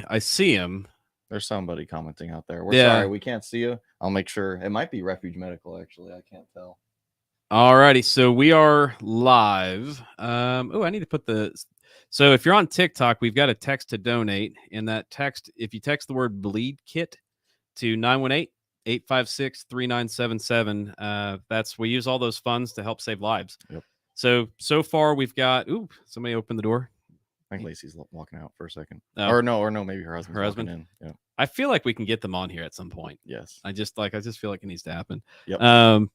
I see him. There's somebody commenting out there. We're Yeah. sorry, we can't see you. I'll make sure. It might be Refuge Medical, actually. I can't tell. Alrighty, so we are live. I need to put the. So if you're on TikTok, we've got a text to donate. And that text, if you text the word bleed kit to 918-856-3977, we use all those funds to help save lives. Yep. So far we've got, somebody opened the door. I think Lacey's walking out for a second. Oh. Or no, maybe her husband. In. Yeah. I feel like we can get them on here at some point. Yes. I just feel like it needs to happen. Yep.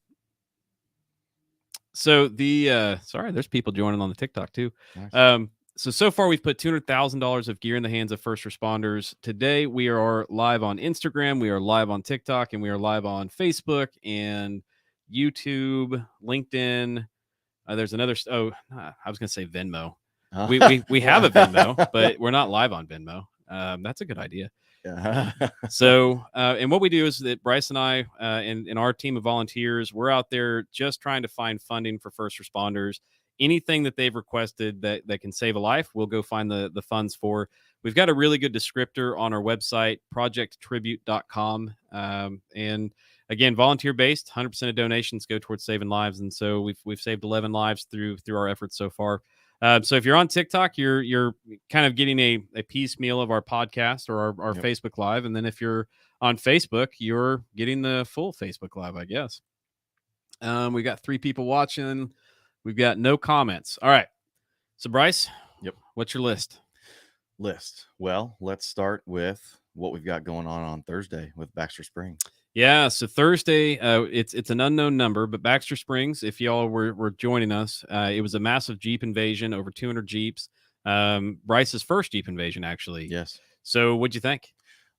So there's people joining on the TikTok too. Nice. So far we've put $200,000 of gear in the hands of first responders. Today we are live on Instagram, we are live on TikTok, and we are live on Facebook and YouTube, LinkedIn. There's another. I was going to say Venmo. We have a Venmo, but we're not live on Venmo. That's a good idea. Yeah. So, and what we do is that Bryce and I and our team of volunteers, we're out there just trying to find funding for first responders. Anything that they've requested that can save a life, we'll go find the funds for. We've got a really good descriptor on our website, projecttribute.com. And again, volunteer based, 100% of donations go towards saving lives. And so we've saved 11 lives through our efforts so far. So if you're on TikTok, you're kind of getting a piecemeal of our podcast or our Yep. Facebook Live. And then if you're on Facebook, you're getting the full Facebook Live, I guess. We got 3 people watching. We've got no comments. All right. So Bryce, yep. What's your list? Well, let's start with what we've got going on Thursday with Baxter Springs. Yeah, so Thursday, it's an unknown number, but Baxter Springs, if y'all were joining us, it was a massive Jeep invasion, over 200 Jeeps. Bryce's first Jeep invasion, actually. Yes. So what'd you think?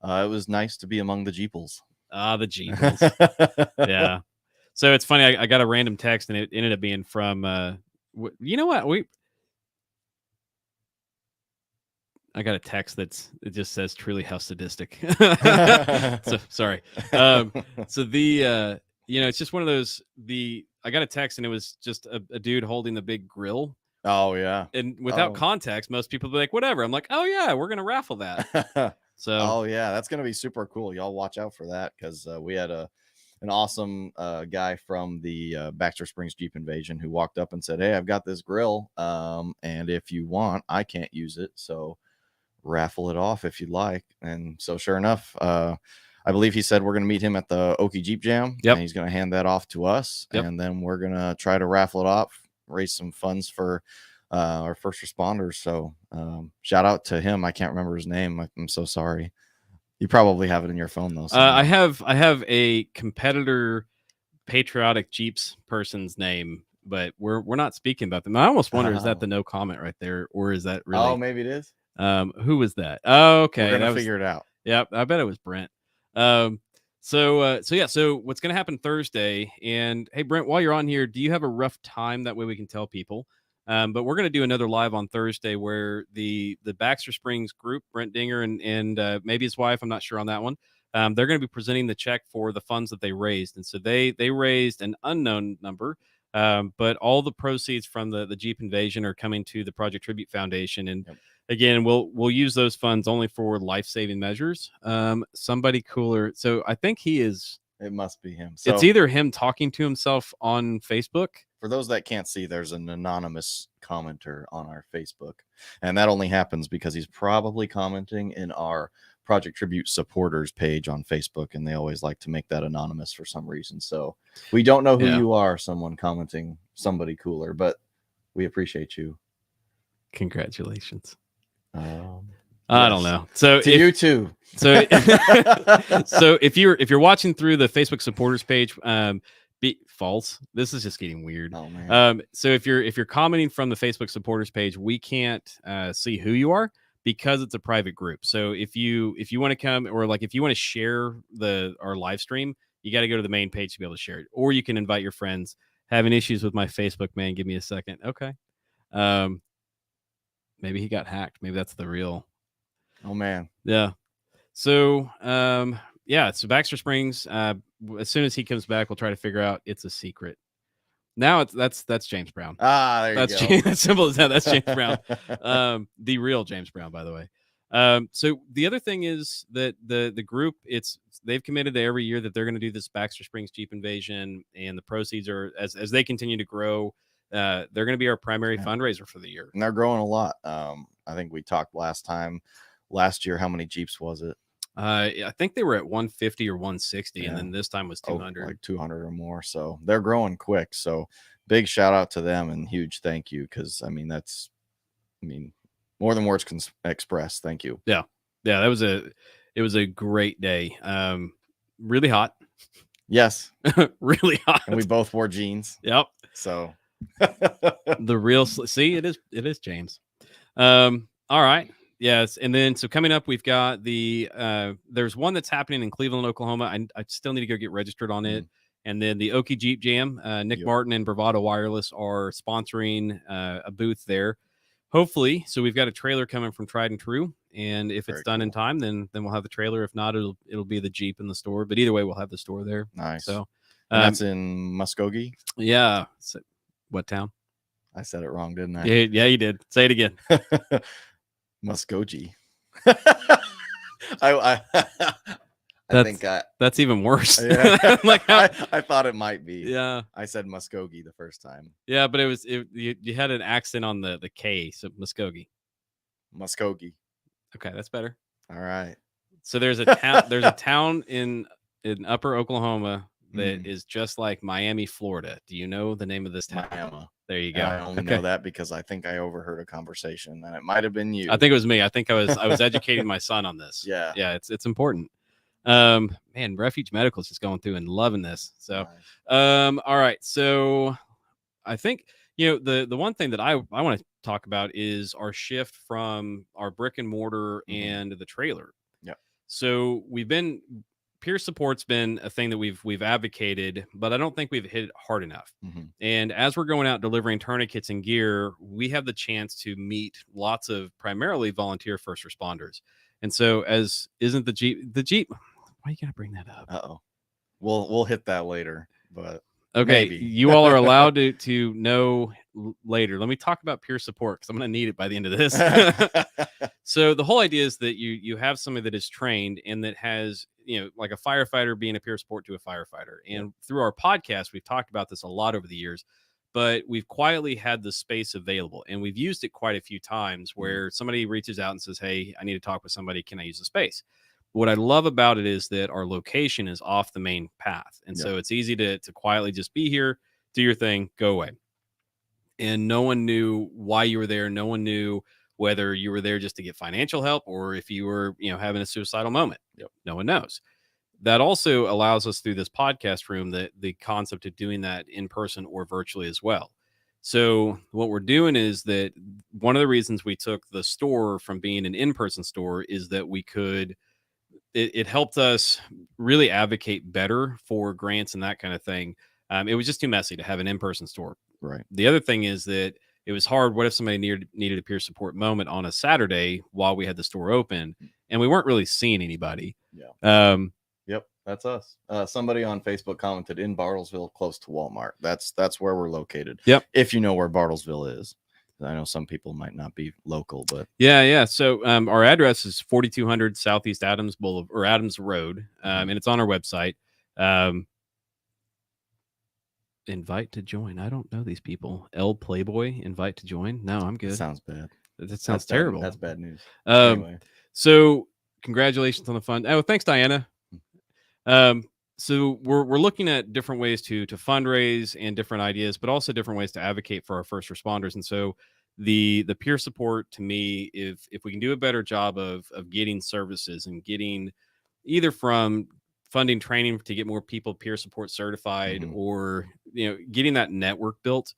It was nice to be among the Jeeples. The Jeeples. Yeah. So it's funny, I got a random text, and it ended up being from, you know what? I got a text it just says truly how sadistic. So sorry. So the it's just one of those. I got a text and it was just a dude holding the big grill. Oh yeah. And without context, most people be like, whatever. I'm like, oh yeah, we're gonna raffle that. So oh yeah, that's gonna be super cool. Y'all watch out for that, because we had an awesome guy from the Baxter Springs Jeep invasion who walked up and said, "Hey, I've got this grill, and if you want, I can't use it, so raffle it off if you'd like." And so sure enough, I believe he said we're going to meet him at the Okie Jeep Jam. Yep. And he's going to hand that off to us. Yep. And then we're going to try to raffle it off, raise some funds for our first responders. So shout out to him. I can't remember his name. I'm so sorry. You probably have it in your phone though. I have a competitor patriotic Jeeps person's name, but we're not speaking about them. I almost wonder, is that the no comment right there, or is that really? Oh, maybe it is. Who was that? Oh, okay. We're gonna figure it out. Yeah, I bet it was Brent. So what's gonna happen Thursday? And hey, Brent, while you're on here, do you have a rough time? That way we can tell people. But we're gonna do another live on Thursday where the Baxter Springs group, Brent Dinger and maybe his wife, I'm not sure on that one. They're going to be presenting the check for the funds that they raised, and so they raised an unknown number. But all the proceeds from the Jeep invasion are coming to the Project Tribute Foundation, and again, we'll use those funds only for life-saving measures. Somebody cooler. So I think he is. It must be him. So it's either him talking to himself on Facebook. For those that can't see, there's an anonymous commenter on our Facebook, and that only happens because he's probably commenting in our Project Tribute supporters page on Facebook, and they always like to make that anonymous for some reason. So we don't know who you are, someone commenting, somebody cooler, but we appreciate you. Congratulations. I don't know. So to you too. So so if you're watching through the Facebook supporters page, false. This is just getting weird. Oh man. So if you're commenting from the Facebook supporters page, we can't see who you are because it's a private group. So if you want to come, or like if you want to share our live stream, you got to go to the main page to be able to share it, or you can invite your friends. Having issues with my Facebook, man. Give me a second. Okay. Maybe he got hacked. Maybe that's the real. Oh man. Yeah. So so Baxter Springs. As soon as he comes back, we'll try to figure out. It's a secret. Now that's James Brown. There you go. That's simple as that. That's James Brown. The real James Brown, by the way. So the other thing is that the group, they've committed to every year that they're going to do this Baxter Springs Jeep Invasion, and the proceeds are as they continue to grow. They're going to be our primary fundraiser for the year, and they're growing a lot. I think we talked last year. How many Jeeps was it? I think they were at 150 or 160, and then this time was 200, like 200 or more. So they're growing quick. So big shout out to them and huge thank you, because I mean more than words can express. Thank you. Yeah, it was a great day. Really hot. Yes, really hot. And we both wore jeans. Yep. So the real see, it is James. All right. Yes, and then so coming up, we've got there's one that's happening in Cleveland, Oklahoma. I still need to go get registered on it. And then the Okie Jeep Jam, Nick Martin and Bravado Wireless are sponsoring a booth there. Hopefully, so we've got a trailer coming from Tried and True, and if it's done in time, then we'll have the trailer. If not, it'll be the Jeep in the store. But either way, we'll have the store there. Nice. So and that's in Muskogee. Yeah. So, what town? I said it wrong, didn't I? Yeah, you did. Say it again. Muskogee. That's even worse. Yeah. I thought it might be. Yeah. I said Muskogee the first time. Yeah, but you had an accent on the K, so Muskogee. Muskogee. Okay, that's better. All right. So there's a town in Upper Oklahoma that is just like Miami, Florida. Do you know the name of this town? Miami. There you go. I only know that because I think I overheard a conversation, and it might have been you. I think it was me. I think I was educating my son on this. Yeah. It's important. Man, Refuge Medical is just going through and loving this. So, nice. All right. So I think, the one thing that I want to talk about is our shift from our brick and mortar and the trailer. Yeah. So peer support's been a thing that we've advocated, but I don't think we've hit it hard enough. And as we're going out delivering tourniquets and gear, we have the chance to meet lots of primarily volunteer first responders. And so isn't the Jeep, why you gotta bring that up? Uh-oh. We'll hit that later, but okay, maybe. You all are allowed to know later. Let me talk about peer support because I'm going to need it by the end of this. So the whole idea is that you have somebody that is trained and that has, like a firefighter being a peer support to a firefighter. And through our podcast, we've talked about this a lot over the years, but we've quietly had the space available, and we've used it quite a few times where somebody reaches out and says, hey, I need to talk with somebody. Can I use the space? What I love about it is that our location is off the main path. And so it's easy to quietly just be here, do your thing, go away. And no one knew why you were there. No one knew whether you were there just to get financial help or if you were, having a suicidal moment. No one knows. That also allows us through this podcast room the concept of doing that in person or virtually as well. So what we're doing is that one of the reasons we took the store from being an in-person store is that we could, it helped us really advocate better for grants and that kind of thing. It was just too messy to have an in-person store. Right. The other thing is that it was hard. What if somebody needed a peer support moment on a Saturday while we had the store open and we weren't really seeing anybody? Yeah. Yep. That's us. Somebody on Facebook commented in Bartlesville, close to Walmart. That's where we're located. Yep. If you know where Bartlesville is. I know some people might not be local, but yeah. So our address is 4200 Southeast Adams Boulevard or Adams Road, and it's on our website. Invite to join. I don't know these people. L Playboy, invite to join. No, I'm good. That sounds bad. That sounds terrible. That's bad news. Anyway. So congratulations on the fund. Oh, thanks, Diana. So we're looking at different ways to fundraise and different ideas, but also different ways to advocate for our first responders. And so the peer support, to me, if we can do a better job of getting services and getting either from funding training to get more people peer support certified or getting that network built,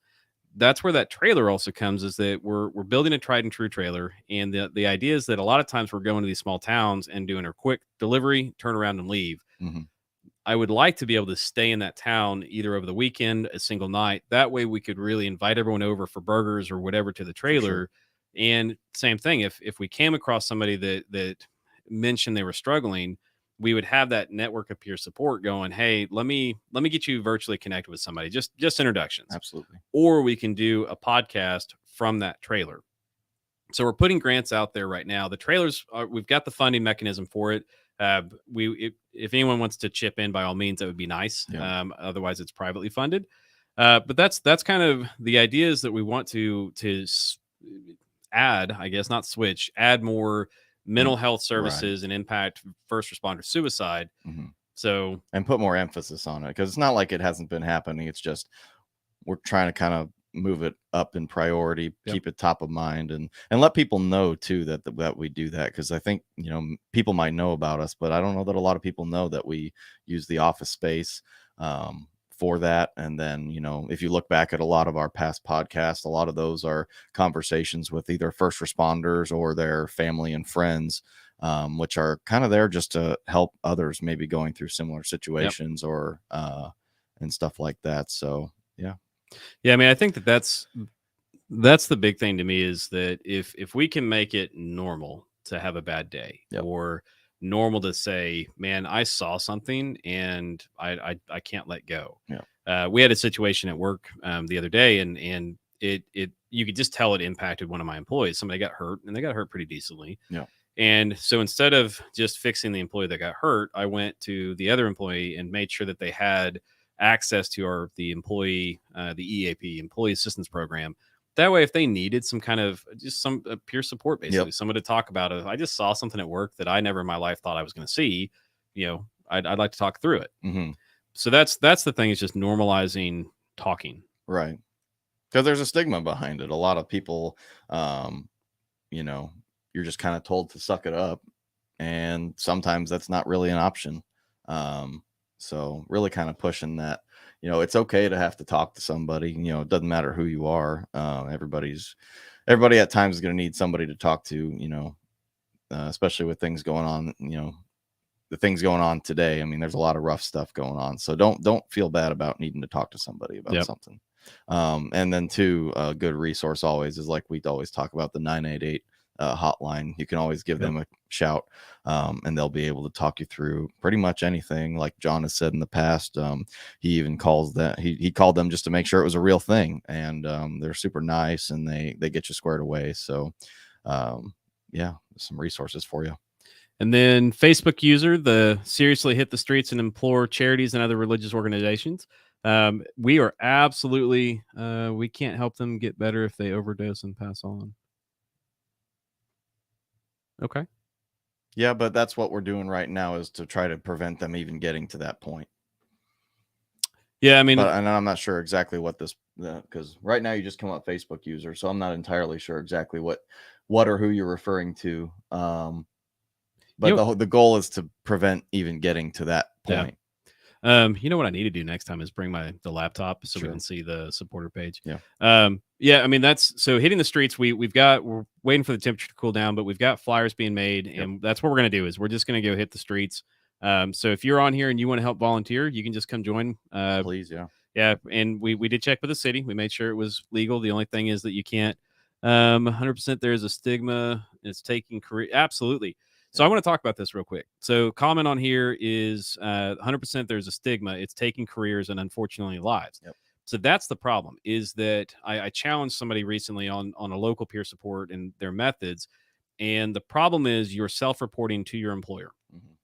that's where that trailer also comes, is that we're building a tried and true trailer. And the idea is that a lot of times we're going to these small towns and doing a quick delivery, turn around and leave. I would like to be able to stay in that town either over the weekend, a single night. That way we could really invite everyone over for burgers or whatever to the trailer. Sure. And same thing, if we came across somebody that mentioned they were struggling, we would have that network of peer support going, hey, let me get you virtually connected with somebody, just introductions. Absolutely. Or we can do a podcast from that trailer. So we're putting grants out there right now. The trailers are, we've got the funding mechanism for it. If anyone wants to chip in, by all means, that would be nice. Yeah. Otherwise, it's privately funded. But that's kind of the idea, is that we want to add, I guess, not switch, add more mental health Right. services and impact first responder suicide. Mhm. So And put more emphasis on it, because it's not like it hasn't been happening. It's just we're trying to kind of move it up in priority, yep, keep it top of mind, and let people know too that we do that, because I think people might know about us, but I don't know that a lot of people know that we use the office space for that. And then if you look back at a lot of our past podcasts, a lot of those are conversations with either first responders or their family and friends, which are kind of there just to help others maybe going through similar yep. situations or and stuff like that. So yeah. Yeah, I mean, I think that's the big thing to me, is that if we can make it normal to have a bad day, Yep. or normal to say, man, I saw something and I can't let go. Yeah. We had a situation at work the other day, and it you could just tell it impacted one of my employees. Somebody got hurt, and they got hurt pretty decently. Yeah. And so instead of just fixing the employee that got hurt, I went to the other employee and made sure that they had access to the employee, the EAP, employee assistance program. That way, if they needed some kind of just some peer support, Yep. basically someone to talk about it, I just saw something at work that I never in my life thought I was going to see. I'd like to talk through it. Hmm. So that's the thing, is just normalizing talking. Right. Because there's a stigma behind it. A lot of people, um, you know, you're just kind of told to suck it up, and sometimes that's not really an option. Um, so really kind of pushing that, it's okay to have to talk to somebody. It doesn't matter who you are. Everybody at times is going to need somebody to talk to. Especially with things going on. The things going on today. I mean, there's a lot of rough stuff going on. So don't feel bad about needing to talk to somebody about Yep. something. And then too, a good resource always is, like we always talk about, the 988 hotline. You can always give Yep. them a shout, and they'll be able to talk you through pretty much anything. Like John has said in the past, he even calls that he called them just to make sure it was a real thing, and they're super nice, and they get you squared away. So yeah, some resources for you. And then Facebook user, the seriously hit the streets and implore charities and other religious organizations. We are absolutely, we can't help them get better if they overdose and pass on. Okay. Yeah, but that's what we're doing right now, is to try to prevent them even getting to that point. Yeah, I mean, But and I'm not sure exactly what this, because right now you just come up Facebook user, so I'm not entirely sure exactly what or who you're referring to. But you know, the goal is to prevent even getting to that yeah. point. You know what I need to do next time is bring the laptop so we Sure. can see the supporter page. Yeah. Yeah. I mean, that's so hitting the streets. We're waiting for the temperature to cool down, but we've got flyers being made, and that's what we're gonna do. Is we're just gonna go hit the streets. So if you're on here and you want to help volunteer, you can just come join. Please, yeah. Yeah, and we did check with the city. We made sure it was legal. The only thing is that you can't 100%. There's a stigma. It's taking career. Absolutely. So I want to talk about this real quick. So comment on here is 100%. There's a stigma. It's taking careers and unfortunately lives. Yep. So that's the problem. Is that I challenged somebody recently on a local peer support and their methods, and the problem is you're self-reporting to your employer. Mm-hmm.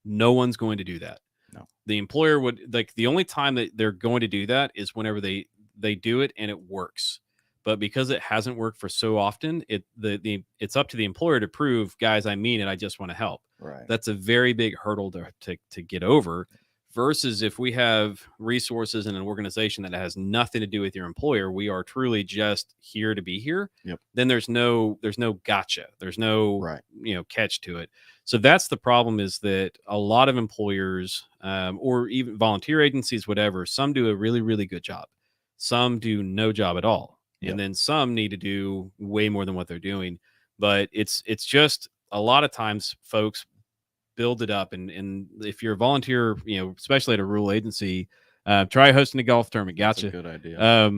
No one's going to do that. No. The employer would, like, the only time that they're going to do that is whenever they do it and it works. But because it hasn't worked for so often, it's up to the employer to prove, guys, I mean it, I just want to help. Right. That's a very big hurdle to get over. Versus if we have resources in an organization that has nothing to do with your employer, we are truly just here to be here. Yep. Then there's no gotcha. There's no Right. catch to it. So that's the problem, is that a lot of employers, or even volunteer agencies, whatever, some do a really, really good job. Some do no job at all. Yep. And then some need to do way more than what they're doing. But it's just a lot of times folks build it up. And if you're a volunteer, especially at a rural agency, try hosting a golf tournament. That's Gotcha. a good idea.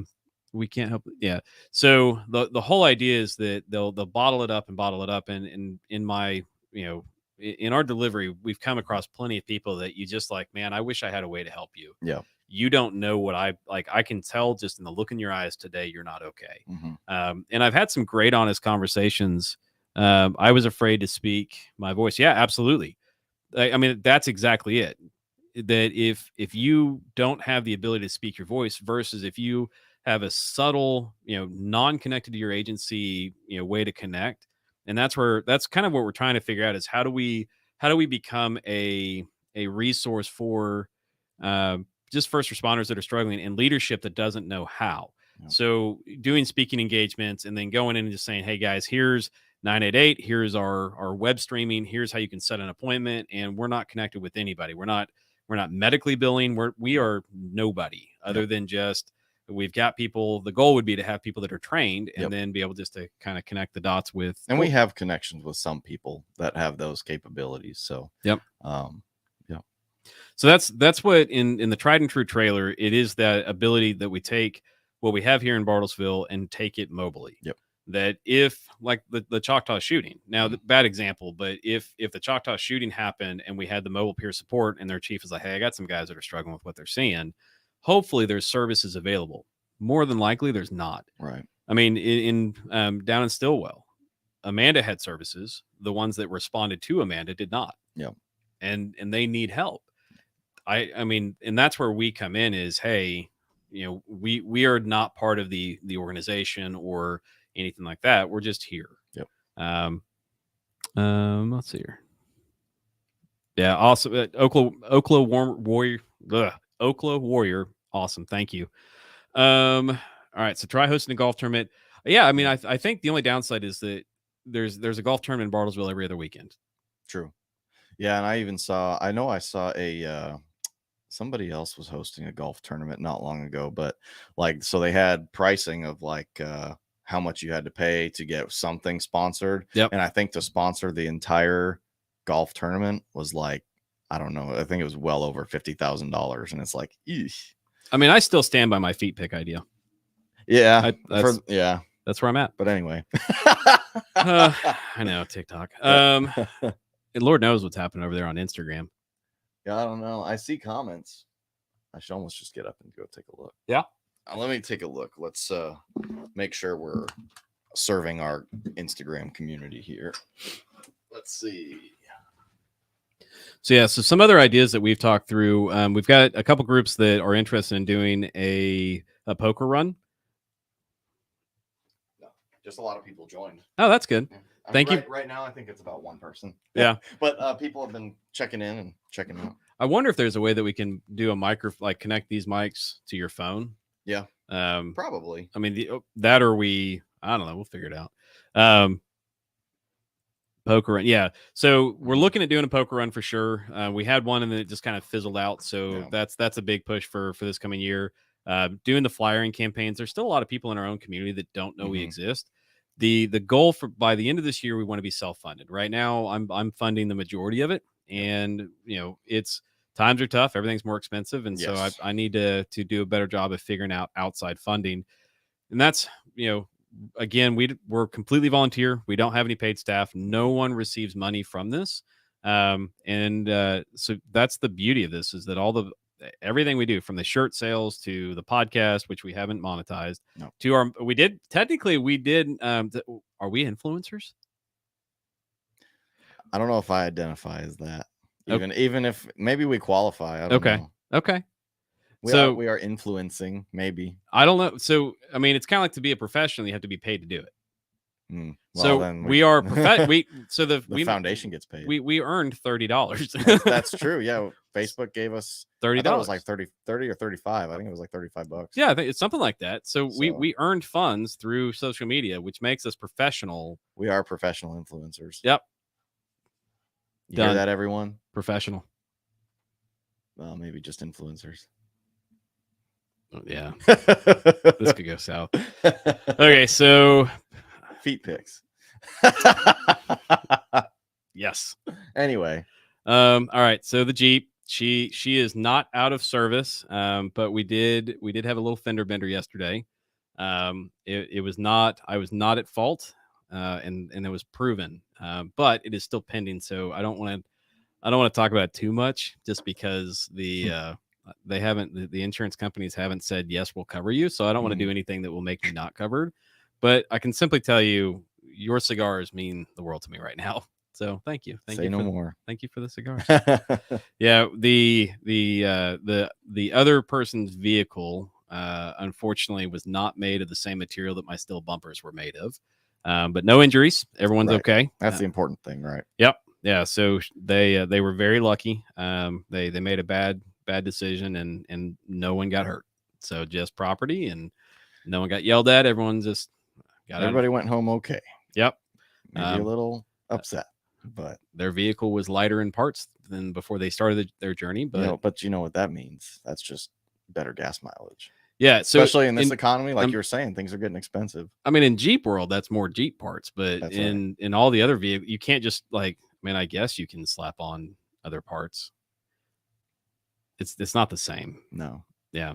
We can't help it. Yeah. So the whole idea is that they'll bottle it up and bottle it up. And in my, in our delivery, we've come across plenty of people that you just like, man, I wish I had a way to help you. Yeah. you don't know what I like. I can tell just in the look in your eyes today, you're not okay. And I've had some great, honest conversations. I was afraid to speak my voice. Yeah, absolutely. I mean, that's exactly it. That if you don't have the ability to speak your voice versus if you have a subtle, non-connected to your agency, way to connect, and that's kind of what we're trying to figure out is how do we become a resource for uh, just first responders that are struggling and leadership that doesn't know how. Yep. So doing speaking engagements and then going in and just saying, hey guys, here's 988, here's our web streaming, here's how you can set an appointment, and we're not connected with anybody. We're not medically billing. We are nobody other than just we've got people. The goal would be to have people that are trained and then be able just to kind of connect the dots with. And we have connections with some people that have those capabilities. So, yep. Yeah. So that's what in the tried and true trailer, it is that ability that we take what we have here in Bartlesville and take it mobily. Yep. That if like the Choctaw shooting, now the bad example, but if the Choctaw shooting happened and we had the mobile peer support and their chief is like, hey, I got some guys that are struggling with what they're seeing, hopefully there's services available. More than likely there's not. Right. I mean, in down in Stillwell, Amanda had services. The ones that responded to Amanda did not. Yeah. And they need help. I mean, and that's where we come in is, hey, we are not part of the organization or anything like that. We're just here. Yep. Let's see here. Yeah, awesome. Okla Warrior. Awesome. Thank you. All right. So try hosting a golf tournament. Yeah, I mean, I think the only downside is that there's a golf tournament in Bartlesville every other weekend. True. Yeah, and I saw a somebody else was hosting a golf tournament not long ago, but like, so they had pricing of like how much you had to pay to get something sponsored. Yep. And I think to sponsor the entire golf tournament was like, I don't know, I think it was well over $50,000. And it's like, eesh. I mean, I still stand by my feet pick idea. Yeah. That's where I'm at. But anyway. I know, TikTok. And Lord knows what's happening over there on Instagram. Yeah, I don't know. I see comments. I should almost just get up and go take a look. Yeah. Let me take a look. Let's make sure we're serving our Instagram community here. Let's see. So yeah, so some other ideas that we've talked through. We've got a couple groups that are interested in doing a poker run. No, just a lot of people joined. Oh, that's good. Yeah. Thank you. Right now, I think it's about one person. Yeah. But people have been checking in and checking out. I wonder if there's a way that we can do a like connect these mics to your phone. Yeah. Probably. I mean, that or I don't know. We'll figure it out. Poker run. Yeah. So we're looking at doing a poker run for sure. We had one and then it just kind of fizzled out. So that's a big push for this coming year. Doing the flyering campaigns. There's still a lot of people in our own community that don't know we exist. The goal for by the end of this year, we want to be self-funded. Right now, I'm funding the majority of it, and it's times are tough. Everything's more expensive, and so I need to do a better job of figuring out outside funding. And that's again, we're completely volunteer. We don't have any paid staff. No one receives money from this, so that's the beauty of this is that everything we do from the shirt sales to the podcast, which we haven't monetized, to are we did are we influencers? I don't know if I identify as that. Even if maybe we qualify. I don't know. Okay. We are influencing, maybe. I don't know. So I mean, it's kind of like to be a professional, you have to be paid to do it. Well, so then we are the foundation gets paid. We earned $30. That's true. Yeah, Facebook gave us $30. It was like 30 or 35. I think it was like $35. Yeah, I think it's something like that. So we earned funds through social media, which makes us professional. We are professional influencers. Yep. You hear that, everyone? Professional. Well, maybe just influencers. Oh, yeah. This could go south. Okay, so feet pics. Yes. Anyway. All right. So the Jeep, she is not out of service. But we did have a little fender bender yesterday. It was not, I was not at fault. And it was proven. But it is still pending. So I don't want to talk about it too much just because they haven't, the insurance companies haven't said, yes, we'll cover you. So I don't want to do anything that will make me not covered. But I can simply tell you, your cigars mean the world to me right now. So thank you. Say no more. Thank you for the cigars. Yeah. The other person's vehicle, unfortunately, was not made of the same material that my steel bumpers were made of. But no injuries. Everyone's Right. okay. That's the important thing, right? Yep. Yeah. So they were very lucky. They made a bad decision, and no one got hurt. So just property, and no one got yelled at. Everyone just got Everybody went home okay. Yep. Maybe a little upset, but their vehicle was lighter in parts than before they started their journey. But you know what that means? That's just better gas mileage. Yeah, so especially in this economy, like you were saying, things are getting expensive. I mean, in Jeep world, that's more Jeep parts, but That's in all the other vehicles, you can't just like. I mean, I guess you can slap on other parts. It's not the same. No. Yeah.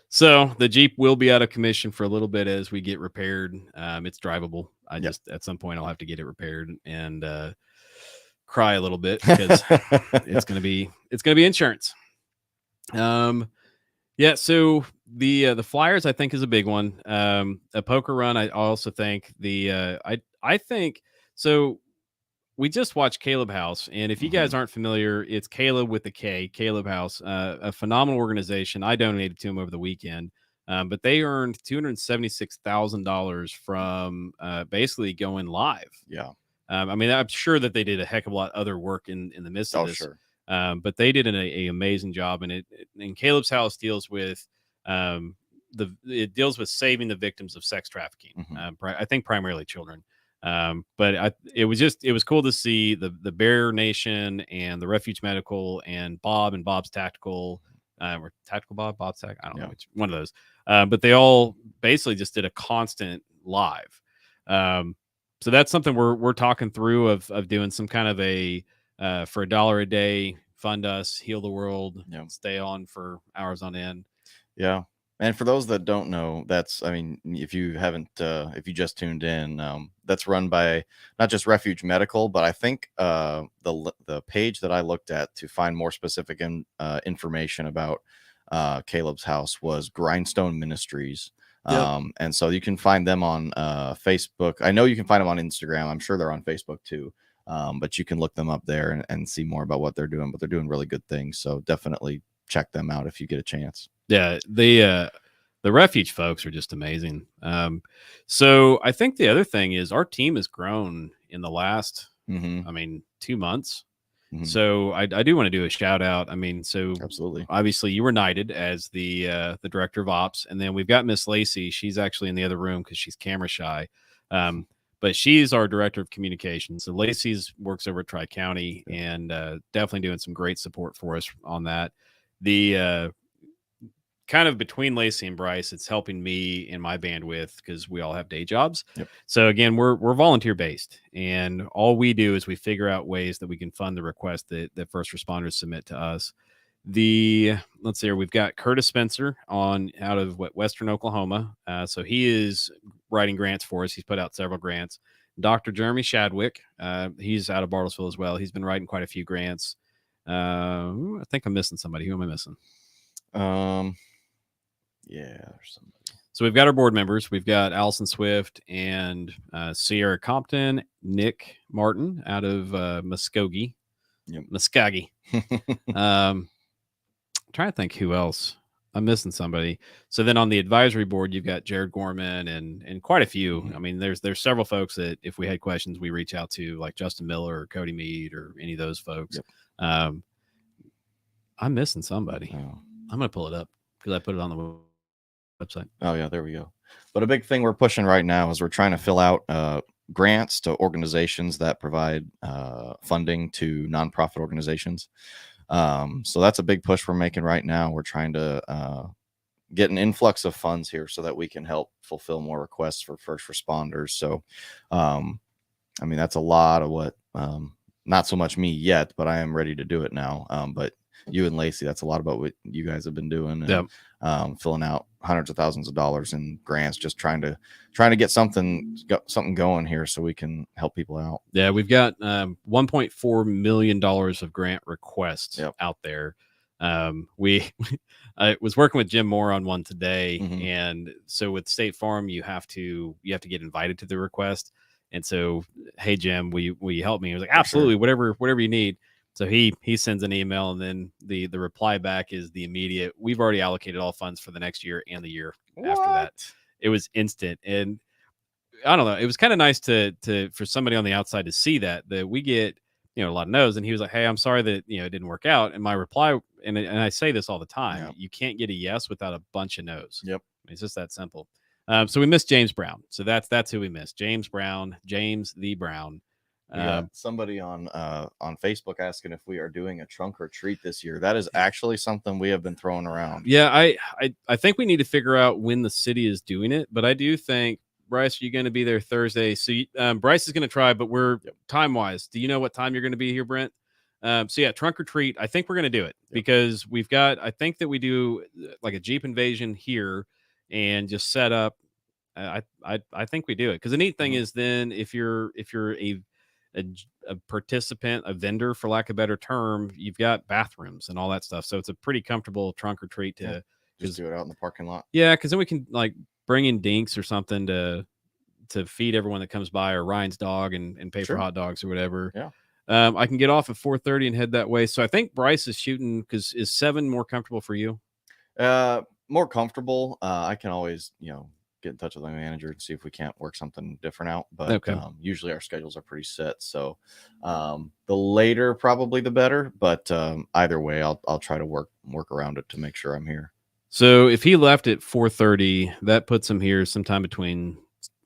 So the Jeep will be out of commission for a little bit as we get repaired. It's drivable. Just at some point I'll have to get it repaired and cry a little bit because it's gonna be insurance. Yeah. So the Flyers I think is a big one. A poker run. I also think I think so. We just watched Caleb House, and if you guys aren't familiar, it's Caleb with the K, Caleb House, a phenomenal organization. I donated to him over the weekend, but they earned $276,000 from basically going live. Yeah. I mean, I'm sure that they did a heck of a lot of other work in the midst of this. Sure. But they did an amazing job, and and Caleb's House deals with it deals with saving the victims of sex trafficking. I think primarily children. But it was cool to see the Bear Nation and the Refuge Medical and Bob's Tactical, or Tactical Bob's Tactical. I don't know which one of those. But they all basically just did a constant live. So that's something we're talking through of doing some kind of a for $1 a day, fund us, heal the world, stay on for hours on end. Yeah. And for those that don't know, if you haven't, if you just tuned in, that's run by not just Refuge Medical, but I think the page that I looked at to find more specific information about Caleb's House was Grindstone Ministries. And so you can find them on Facebook. I know you can find them on Instagram. I'm sure they're on Facebook too. But you can look them up there and see more about what they're doing. But they're doing really good things. So definitely check them out if you get a chance. Yeah, the Refuge folks are just amazing. So I think the other thing is our team has grown in the last, 2 months. So I do want to do a shout out. I mean, so absolutely, obviously you were knighted as the director of ops, and then we've got Miss Lacey. She's actually in the other room because she's camera shy. But she's our director of communications. So Lacey's works over at Tri-County and definitely doing some great support for us on that. The kind of between Lacey and Bryce, it's helping me in my bandwidth because we all have day jobs. So again, we're volunteer based, and all we do is we figure out ways that we can fund the request that first responders submit to us. Let's see here, we've got Curtis Spencer out of Western Oklahoma. So he is writing grants for us. He's put out several grants. Dr. Jeremy Shadwick, he's out of Bartlesville as well. He's been writing quite a few grants. I think I'm missing somebody. Who am I missing? Yeah, there's somebody. So we've got our board members. We've got Allison Swift and Sierra Compton, Nick Martin out of Muskogee. Muskogee. Trying to think who else. I'm missing somebody. So then on the advisory board, you've got Jared Gorman and quite a few. I mean, there's several folks that if we had questions, we reach out to, like Justin Miller or Cody Mead or any of those folks. I'm missing somebody. I'm going to pull it up because I put it on the website. Oh yeah, there we go. But a big thing we're pushing right now is we're trying to fill out grants to organizations that provide funding to nonprofit organizations. So that's a big push we're making right now. We're trying to get an influx of funds here so that we can help fulfill more requests for first responders. So I mean, that's a lot of what not so much me yet, but I am ready to do it now. But you and Lacey, that's a lot about what you guys have been doing, and filling out hundreds of thousands of dollars in grants, just trying to get something going here so we can help people out. Yeah, we've got $1.4 million of grant requests out there. We I was working with Jim Moore on one today, Mhm. and so with State Farm, you have to get invited to the request. And so, hey Jim, will you help me? He was like, For sure. absolutely, whatever you need. So he sends an email, and then the reply back is the immediate. We've already allocated all funds for the next year and the year after that. What? It was instant, and I don't know. It was kind of nice to for somebody on the outside to see that we get a lot of no's, and he was like, "Hey, I'm sorry that it didn't work out." And my reply, and I say this all the time, Yeah. you can't get a yes without a bunch of no's. Yep. It's just that simple. So we missed James Brown. So that's who we missed. James Brown, James the Brown. We got Um, somebody on Facebook asking if we are doing a trunk or treat this year. That is actually something we have been throwing around. yeah, I think we need to figure out when the city is doing it, but I do think Bryce, you're going to be there Thursday. So Bryce is going to try, but we're Yep. time wise. Do you know what time you're going to be here, Brent? So yeah, trunk or treat. I think we're going to do it Yep. because we've got. I think that we do like a Jeep invasion here and just set up. I think we do it because the neat thing Mhm. is then if you're a participant, a vendor, for lack of a better term, you've got bathrooms and all that stuff. So it's a pretty comfortable trunk or treat Yeah. to Just because do it out in the parking lot. yeah, because then we can like bring in dinks or something to feed everyone that comes by, or Ryan's dog and pay for Sure. hot dogs or whatever. Yeah. I can get off at 4:30 and head that way. So I think Bryce is shooting because is 7 more comfortable for you? More comfortable. I can always, get in touch with my manager and see if we can't work something different out. But Okay. usually our schedules are pretty set. So the later probably the better. But either way, I'll try to work around it to make sure I'm here. So if he left at 4:30, that puts him here sometime between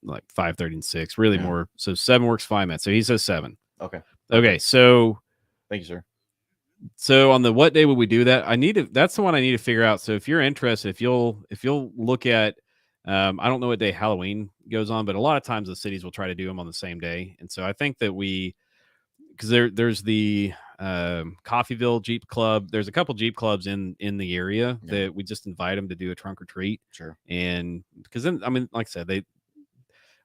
like 5:30 and 6. Really Yeah. more. So 7 works fine, man. So he says 7. Okay. Okay. So Thank you, sir. on the what day would we do that? That's the one I need to figure out. So if you're interested, if you'll look at I don't know what day Halloween goes on, but a lot of times the cities will try to do them on the same day. And so I think that because there's the Coffeeville Jeep Club. There's a couple Jeep clubs in the area Yeah. that we just invite them to do a trunk or treat. Sure. And because then, I mean, like I said,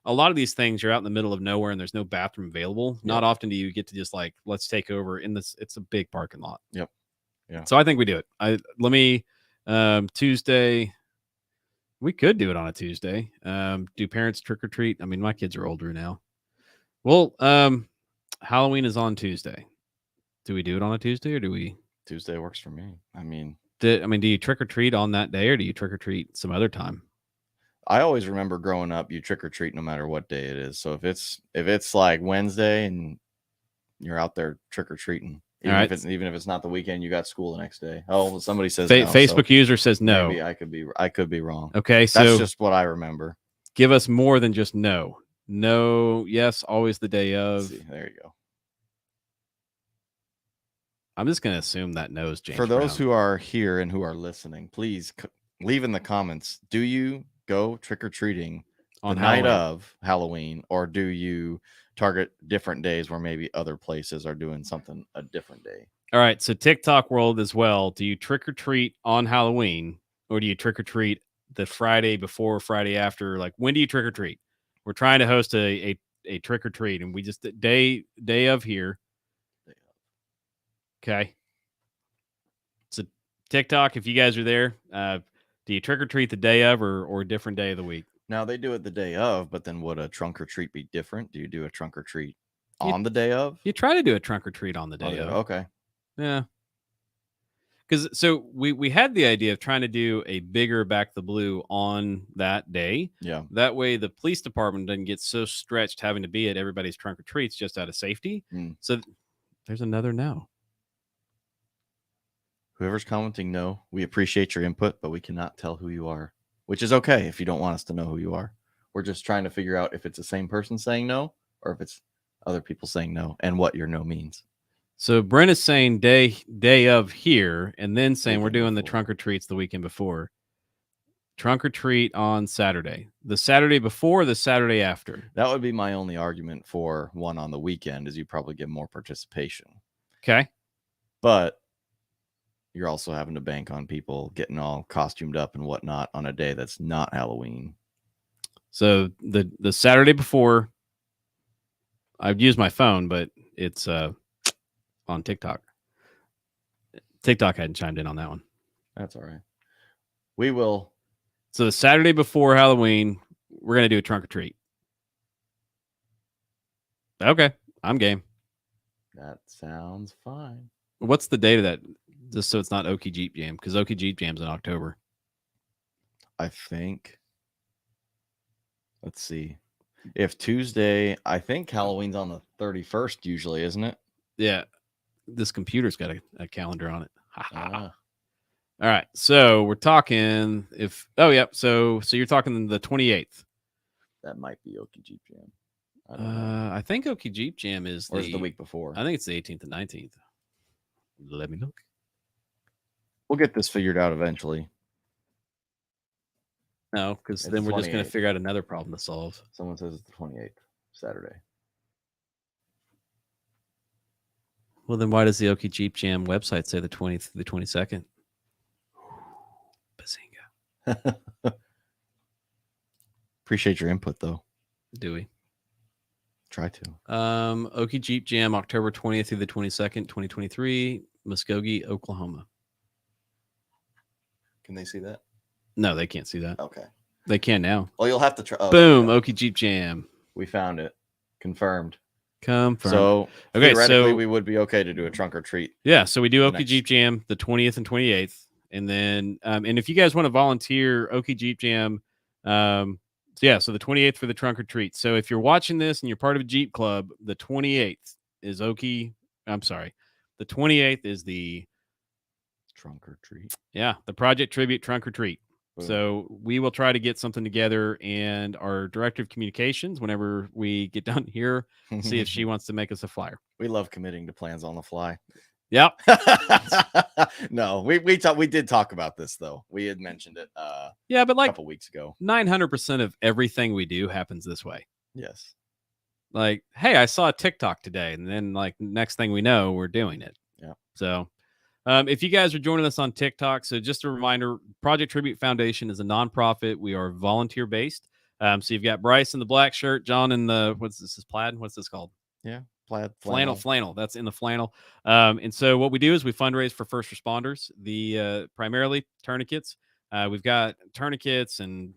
a lot of these things you're out in the middle of nowhere and there's no bathroom available. Yep. Not often do you get to just like, let's take over in this. It's a big parking lot. Yep. Yeah. So I think we do it. Let me Tuesday. We could do it on a Tuesday. Do parents trick or treat? I mean, my kids are older now. Well, Halloween is on Tuesday. Do we do it on a Tuesday or do we? Tuesday works for me. I mean, Do you trick or treat on that day or do you trick or treat some other time? I always remember growing up, you trick or treat no matter what day it is. So if it's like Wednesday and you're out there trick or treating, All even right. if it's not the weekend, you got school the next day. Oh, well, somebody says no, Facebook so user says no. maybe I could be wrong. Okay, That's so just what I remember. give us more than just no. No, yes, always the day Let's of. see, there you go. I'm just going to assume that knows James For those Brown. who are here and who are listening, please leave in the comments. Do you go trick or treating On the night Halloween. of Halloween, or do you target different days where maybe other places are doing something a different day? All right, so TikTok world as well. Do you trick or treat on Halloween or do you trick or treat the Friday before, Friday after? Like, when do you trick or treat? We're trying to host a trick or treat, and we just day of here. Okay. So TikTok, if you guys are there, do you trick or treat the day of or a different day of the week? Now they do it the day of, but then would a trunk or treat be different? Do you do a trunk or treat You- on the day of? You try to do a trunk or treat on the Oh, day of. okay. Yeah. Because so we had the idea of trying to do a bigger Back the Blue on that day. Yeah. That way the police department doesn't get so stretched having to be at everybody's trunk or treats just out of safety. Mm. So there's another no. Whoever's commenting, no, we appreciate your input, but we cannot tell who you are, which is okay if you don't want us to know who you are. We're just trying to figure out if it's the same person saying no or if it's other people saying no and what your no means. So Brent is saying day of here, and then saying we're Weekend doing the before. trunk or treats the weekend before. Trunk or treat on Saturday. The Saturday before, the Saturday after. That would be my only argument for one on the weekend, is you probably get more participation. Okay. But you're also having to bank on people getting all costumed up and whatnot on a day that's not Halloween. So the Saturday before, I've used my phone, but it's on TikTok. TikTok hadn't chimed in on that one. That's all right. We will. So the Saturday before Halloween, we're going to do a trunk or treat. Okay. I'm game. That sounds fine. What's the date of that? Just so it's not Okie Jeep Jam, because Okie Jeep Jam's in October. I think. Let's see. If Tuesday, I think Halloween's on the 31st usually, isn't it? Yeah. This computer's got a calendar on it. Ah, All right. So we're talking if so you're talking the 28th. that might be Okie Jeep Jam. I don't know. I think Okie Jeep Jam is Or is it the week before? I think it's the 18th and 19th. Let me look. We'll get this figured out eventually. No, because It's then we're just going 28th. to figure out another problem to solve. Someone says it's the 28th, Saturday. Well, then why does the Okie Jeep Jam website say the 20th to the 22nd? Bazinga. Appreciate your input, though. Do we? Try to. Okie Jeep Jam, October 20th through the 22nd, 2023, Muskogee, Oklahoma. Can they see that? No, they can't see that. Okay. They can now. Well, you'll have to try. Oh, Boom, Okie Jeep Jam. we found it. Confirmed. Confirmed. So, okay, theoretically, so we would be okay to do a trunk or treat. yeah, so we do the Okie next- Jeep Jam the 20th and 28th. And then, and if you guys want to volunteer Okie Jeep Jam, so the 28th for the trunk or treat. So if you're watching this and you're part of a Jeep club, the 28th is the 28th is the Trunk or treat. Yeah, the Project Tribute Trunk or Treat. Boom. So we will try to get something together, and our director of communications, whenever we get done here, see if she wants to make us a flyer. We love committing to plans on the fly. Yep. No, we did talk about this though. We had mentioned it Yeah, but a couple weeks ago. 900% of everything we do happens this way. Yes. Like, hey, I saw a TikTok today, and then like next thing we know, we're doing it. Yeah. So if you guys are joining us on TikTok, so just a reminder, Project Tribute Foundation is a nonprofit. We are volunteer based. So you've got Bryce in the black shirt, John in the what's this is plaid? What's this called? Yeah. Plaid Flannel. That's in the flannel. And so what we do is we fundraise for first responders, the primarily tourniquets. We've got tourniquets and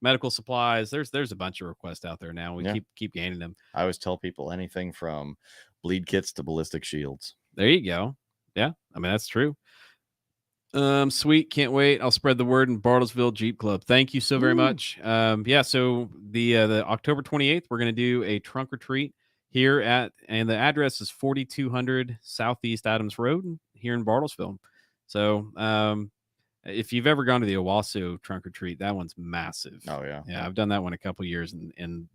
medical supplies. There's a bunch of requests out there now. We keep gaining them. I always tell people anything from bleed kits to ballistic shields. There you go. Yeah, I mean that's true. Sweet, can't wait. I'll spread the word in Bartlesville Jeep Club. Thank you so very much. So the October 28th, we're gonna do a trunk or treat here and the address is 4200 Southeast Adams Road here in Bartlesville. So if you've ever gone to the Owasso trunk or treat, that one's massive. Oh yeah. Yeah, I've done that one a couple years, and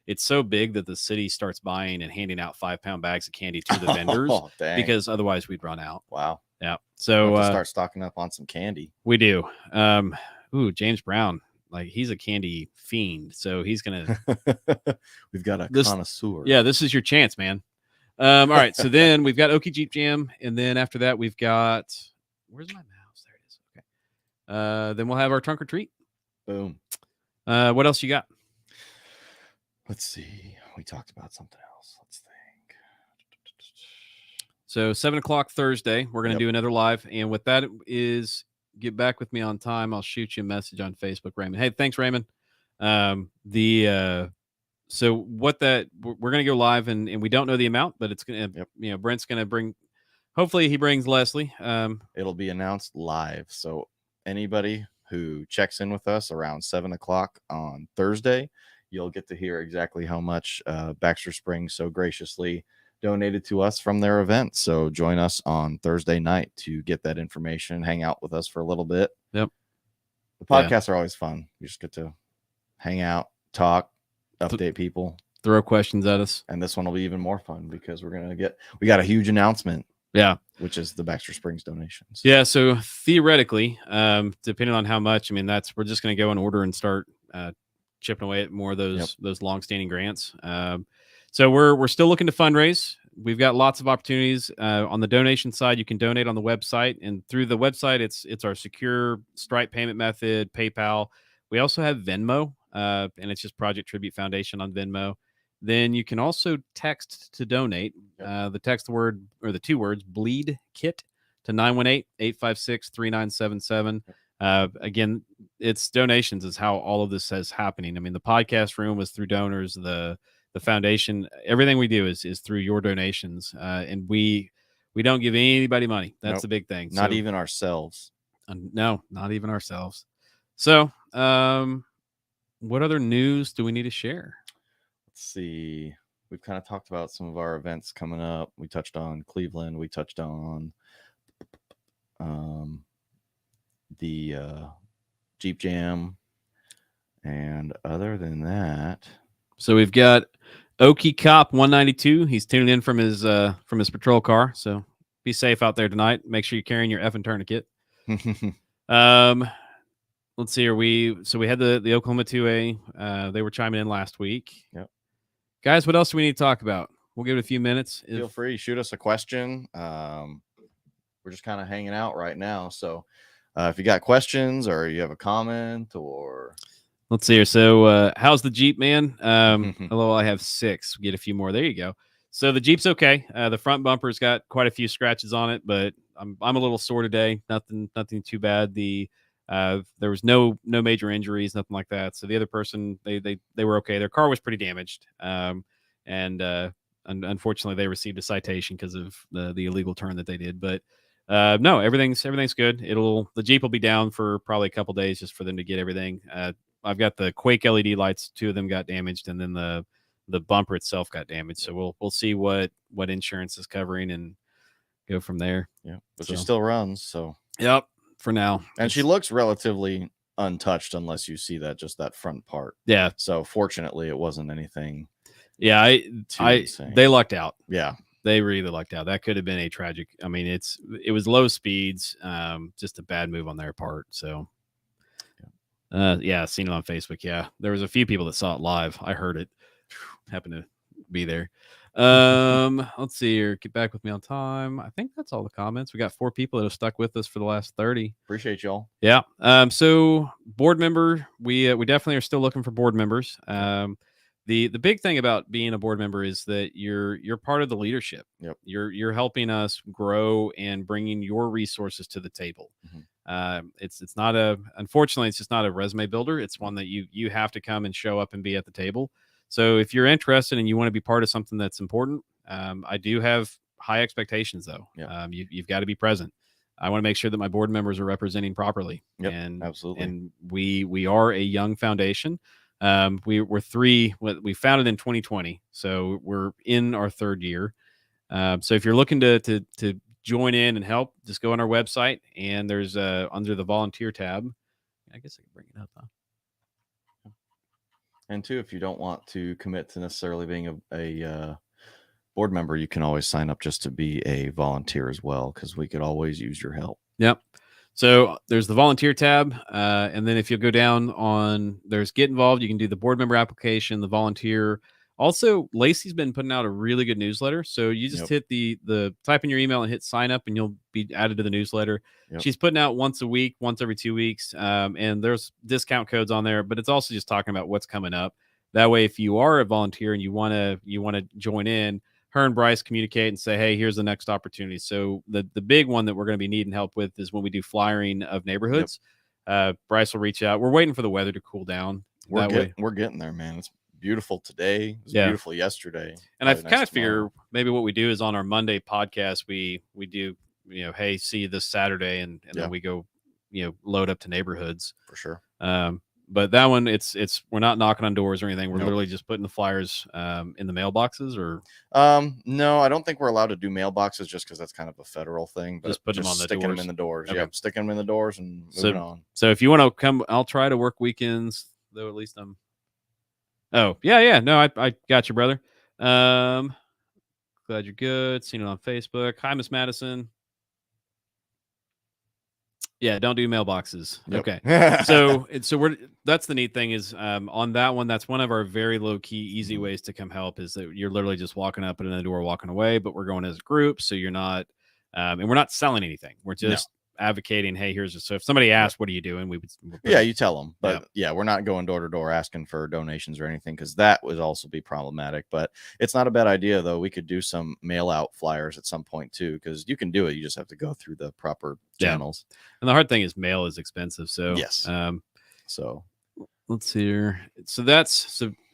it's so big that the city starts buying and handing out 5-pound bags of candy to the vendors because otherwise we'd run out. Wow. Yeah. So we'll have to start stocking up on some candy. We do. James Brown, like he's a candy fiend, so he's gonna. We've got a connoisseur. Yeah, this is your chance, man. All right. So then we've got Okie Jeep Jam, and then after that we've got. Where's my mouse? There it is. Okay. Then we'll have our trunk or treat. Boom. What else you got? Let's see. We talked about something else. Let's think. So 7:00 Thursday, we're going to do another live. And with that is get back with me on time. I'll shoot you a message on Facebook, Raymond. Hey, thanks, Raymond. So what we're going to go live and we don't know the amount, but it's going to, Brent's going to bring, hopefully he brings Leslie. It'll be announced live. So anybody who checks in with us around 7:00 on Thursday, you'll get to hear exactly how much Baxter Springs so graciously donated to us from their event. So join us on Thursday night to get that information, hang out with us for a little bit. Yep. The podcasts are always fun. You just get to hang out, talk, update people, throw questions at us. And this one will be even more fun because we got a huge announcement. Yeah. Which is the Baxter Springs donations. Yeah. So theoretically, depending on how much, I mean, we're just going to go in order and start chipping away at more of those longstanding grants. So we're still looking to fundraise. We've got lots of opportunities on the donation side. You can donate on the website, and through the website, it's our secure Stripe payment method, PayPal. We also have Venmo, and it's just Project Tribute Foundation on Venmo. Then you can also text to donate. The text word or the 2 words bleed kit to 918-856-3977. Again, it's donations is how all of this is happening. I mean, the podcast room was through donors. The foundation, everything we do is through your donations, and we don't give anybody money. That's Nope. the big thing. Not So, even ourselves. no, not even ourselves. So, what other news do we need to share? Let's see. We've kind of talked about some of our events coming up. We touched on Cleveland. We touched on the Jeep Jam. And other than that, so we've got Okie Cop 192. He's tuning in from his patrol car. So be safe out there tonight. Make sure you're carrying your effing tourniquet. Let's see. We had the Oklahoma 2A. They were chiming in last week. Yep. Guys, what else do we need to talk about? We'll give it a few minutes. Feel free, shoot us a question. We're just kind of hanging out right now. So if you got questions or you have a comment or... Let's see here. So how's the Jeep, man? Hello, I have 6. Get a few more. There you go. So the Jeep's okay. The front bumper's got quite a few scratches on it, but I'm a little sore today. Nothing too bad. There was no major injuries, nothing like that. So the other person, they were okay. Their car was pretty damaged, and unfortunately, they received a citation because of the illegal turn that they did. But no, everything's good. The Jeep will be down for probably a couple days just for them to get everything. I've got the Quake LED lights. 2 of them got damaged, and then the bumper itself got damaged. So we'll see what insurance is covering and go from there. Yeah, but she still runs. So yep, for now. And she looks relatively untouched unless you see just that front part. Yeah. So fortunately, it wasn't anything. Yeah, they lucked out. Yeah, they really lucked out. That could have been a tragic. I mean, it was low speeds, just a bad move on their part. So. Yeah, seen it on Facebook. Yeah, there was a few people that saw it live. I heard it. Happened to be there. Let's see here. Get back with me on time. I think that's all the comments. We got 4 people that have stuck with us for the last 30. Appreciate y'all. Yeah. So board member, we definitely are still looking for board members. The big thing about being a board member is that you're part of the leadership. Yep. You're helping us grow and bringing your resources to the table. It's not unfortunately it's just not a resume builder. It's one that you have to come and show up and be at the table. So if you're interested and you want to be part of something that's important, I do have high expectations though. Yep. You've got to be present. I want to make sure that my board members are representing properly. Yep, and absolutely. And we are a young foundation. We founded in 2020, so we're in our 3rd year. So if you're looking to join in and help, just go on our website and there's under the volunteer tab. I guess I can bring it up. Huh? And 2, if you don't want to commit to necessarily being a board member, you can always sign up just to be a volunteer as well, because we could always use your help. Yep. So there's the volunteer tab. And then if you go down there's get involved, you can do the board member application, the volunteer. Also, Lacey's been putting out a really good newsletter. So you just hit the type in your email and hit sign up and you'll be added to the newsletter. Yep. She's putting out once a week, once every 2 weeks. And there's discount codes on there, but it's also just talking about what's coming up. That way, if you are a volunteer and you want to join in, her and Bryce communicate and say, hey, here's the next opportunity. So the big one that we're going to be needing help with is when we do flyering of neighborhoods. Yep. Bryce will reach out. We're waiting for the weather to cool down. We're getting there, man. It's beautiful today. It was beautiful yesterday. And I kind of figure maybe what we do is on our Monday podcast, we do, hey, see you this Saturday. And then we go, load up to neighborhoods. For sure. But that one, we're not knocking on doors or anything. We're literally just putting the flyers in the mailboxes or. No, I don't think we're allowed to do mailboxes just because that's kind of a federal thing. But just putting them on the sticking doors. them in the doors. Okay. Yep, sticking them in the doors and moving on. So if you want to come, I'll try to work weekends though. At least I'm. Oh yeah. No, I got you, brother. Glad you're good. Seen it on Facebook. Hi, Miss Madison. Yeah, don't do mailboxes. Yep. Okay. So that's the neat thing is on that one, that's one of our very low key, easy ways to come help is that you're literally just walking up and in the door, walking away, but we're going as a group. So you're not, and we're not selling anything. We're just advocating, hey, so if somebody Yep. asked, what are you doing? We'll put Yeah, it- you tell them. But yeah, we're not going door to door asking for donations or anything, because that would also be problematic. But it's not a bad idea, though. We could do some mail out flyers at some point too, because you can do it. You just have to go through the proper Yeah. channels. And the hard thing is mail is expensive. So Yes. So let's see here.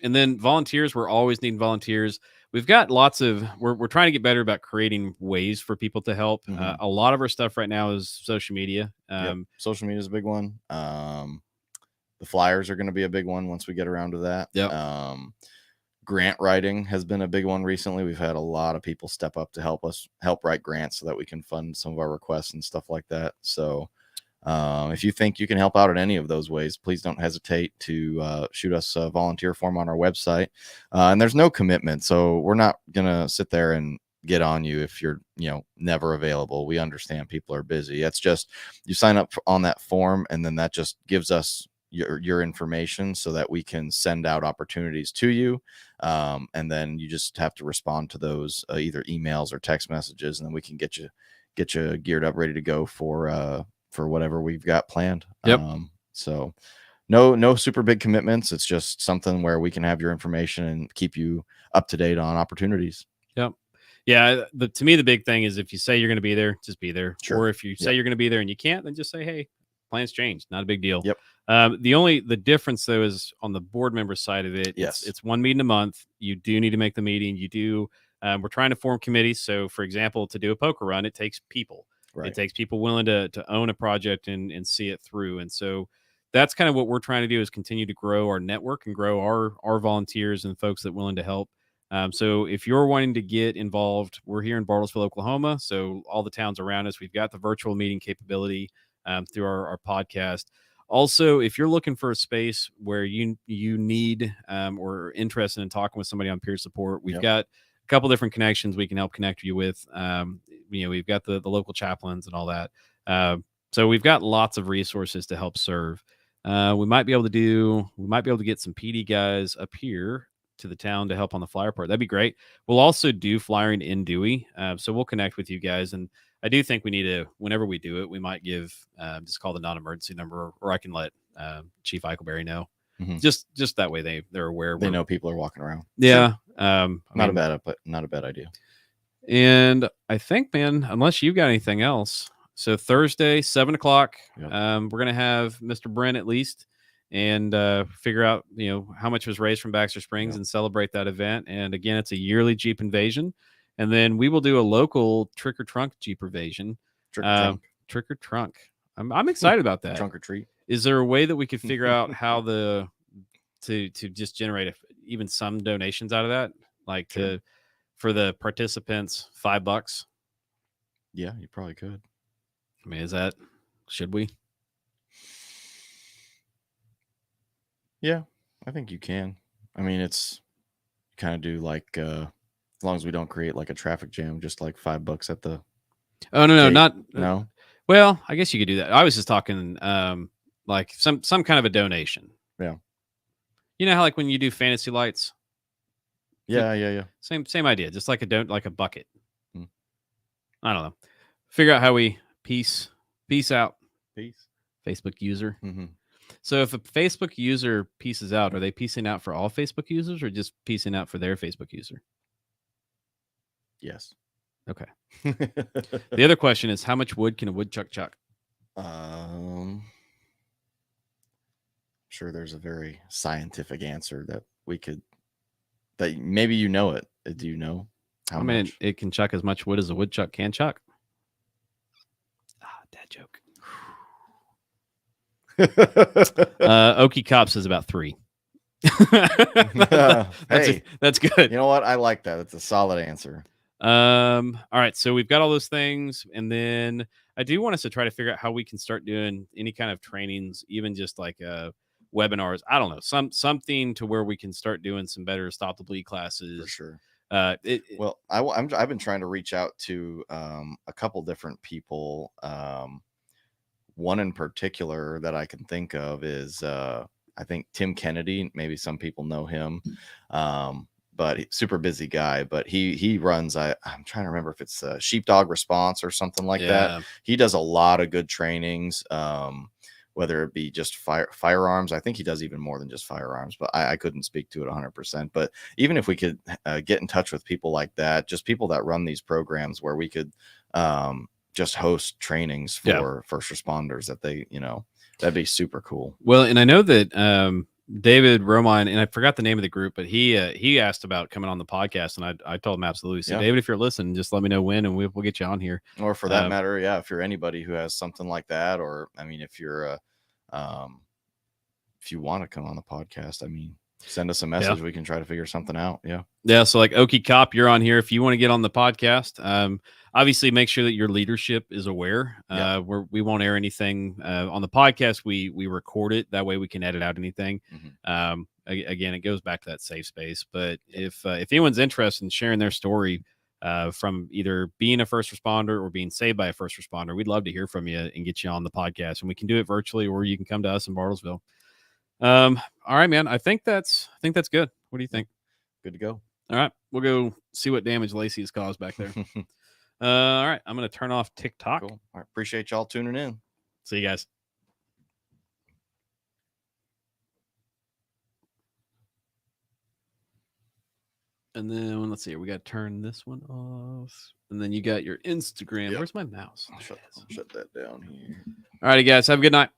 And then volunteers, we're always needing volunteers. We've got lots of, we're trying to get better about creating ways for people to help. Mhm. A lot of our stuff right now is social media. yep, social media is a big one. The flyers are going to be a big one once we get around to that. Yep. Grant writing has been a big one recently. We've had a lot of people step up to help write grants so that we can fund some of our requests and stuff like that. So if you think you can help out in any of those ways, please don't hesitate to shoot us a volunteer form on our website. And there's no commitment, so we're not gonna sit there and get on you if you're never available. We understand people are busy. It's just you sign up on that form, and then that just gives us your information so that we can send out opportunities to you, and then you just have to respond to those either emails or text messages, and then we can get you geared up, ready to go for whatever we've got planned. Yep. So no super big commitments. It's just something where we can have your information and keep you up to date on opportunities. Yep. Yeah. To me, the big thing is if you say you're going to be there, just be there. Sure. Or if you say Yep. you're going to be there and you can't, then just say, hey, plans changed. Not a big deal. Yep. The difference though is on the board member side of it. Yes. It's one meeting a month. You do need to make the meeting. You do. We're trying to form committees. So, for example, to do a poker run, it takes people. Right. It takes people willing to own a project and see it through. And so that's kind of what we're trying to do is continue to grow our network and grow our volunteers and folks that are willing to help. So if you're wanting to get involved, we're here in Bartlesville, Oklahoma. So all the towns around us, we've got the virtual meeting capability through our podcast. Also, if you're looking for a space where you need or interested in talking with somebody on peer support, we've Yep. got a couple different connections we can help connect you with. We've got the local chaplains and all that. So we've got lots of resources to help serve. We might be able to get some PD guys up here to the town to help on the flyer part. That'd be great. We'll also do flyering in Dewey. So we'll connect with you guys. And I do think we need to, whenever we do it, we might give, just call the non-emergency number, or I can let Chief Eichelberry know. Mhm. Just that way they're aware. They know people are walking around. Yeah. Sure. Not a bad idea. And I think, man, unless you've got anything else. So Thursday, 7:00, Yep. we're gonna have Mr. Brent at least, and figure out how much was raised from Baxter Springs Yep. and celebrate that event. And again, it's a yearly Jeep invasion, and then we will do a local trick or trunk Jeep invasion. Trick or trunk. Trick or trunk. I'm excited about that. Trunk or treat. Is there a way that we could figure out how to just generate even some donations out of that, like Sure. for the participants, $5? Yeah, you probably could. I mean, should we? Yeah, I think you can. I mean, it's kind of do like as long as we don't create like a traffic jam, just like $5 at the Oh no, gate. not No. Well, I guess you could do that. I was just talking like some kind of a donation. Yeah. You know how like when you do fantasy lights? Yeah. Same idea, just like a bucket. Hmm. I don't know. Figure out how we peace out. Peace. Facebook user. Mm-hmm. So if a Facebook user pieces out, are they piecing out for all Facebook users or just piecing out for their Facebook user? Yes. Okay. The other question is, how much wood can a woodchuck chuck? Sure, there's a very scientific answer that maybe you know it. Do you know how much? It can chuck as much wood as a woodchuck can chuck. Dad joke. Okie Cop says about 3. That's good. You know what? I like that. It's a solid answer. All right, so we've got all those things, and then I do want us to try to figure out how we can start doing any kind of trainings, even just like webinars. I don't know, something to where we can start doing some better Stop the Bleed classes. For sure. Well, I've been trying to reach out to a couple different people. One in particular that I can think of is I think Tim Kennedy. Maybe some people know him. but super busy guy. But he runs. I'm trying to remember if it's Sheepdog Response or something like that. Yeah. He does a lot of good trainings. Whether it be just firearms, I think he does even more than just firearms, but I couldn't speak to it 100%. But even if we could get in touch with people like that, just people that run these programs where we could just host trainings for first responders, that they, that'd be super cool. Well, and I know that David Romine, and I forgot the name of the group, but he asked about coming on the podcast, and I told him absolutely. So, David, if you're listening, just let me know when, and we'll get you on here. Or for that matter, if you're anybody who has something like that, or I mean, if you're if you want to come on the podcast, I mean, send us a message. We can try to figure something out. Yeah. So like Okie Cop, you're on here. If you want to get on the podcast, obviously make sure that your leadership is aware. We won't air anything on the podcast. We record it. That way we can edit out anything. Again, it goes back to that safe space. But if anyone's interested in sharing their story from either being a first responder or being saved by a first responder, we'd love to hear from you and get you on the podcast. And we can do it virtually, or you can come to us in Bartlesville. All right, man. I think that's good. What do you think? Good to go. All right, we'll go see what damage Lacey has caused back there. All right, I'm going to turn off TikTok. Cool. All right, appreciate y'all tuning in. See you guys. And then let's see, we got to turn this one off. And then you got your Instagram. Where's my mouse? I'll shut that down here. All righty, guys. Have a good night.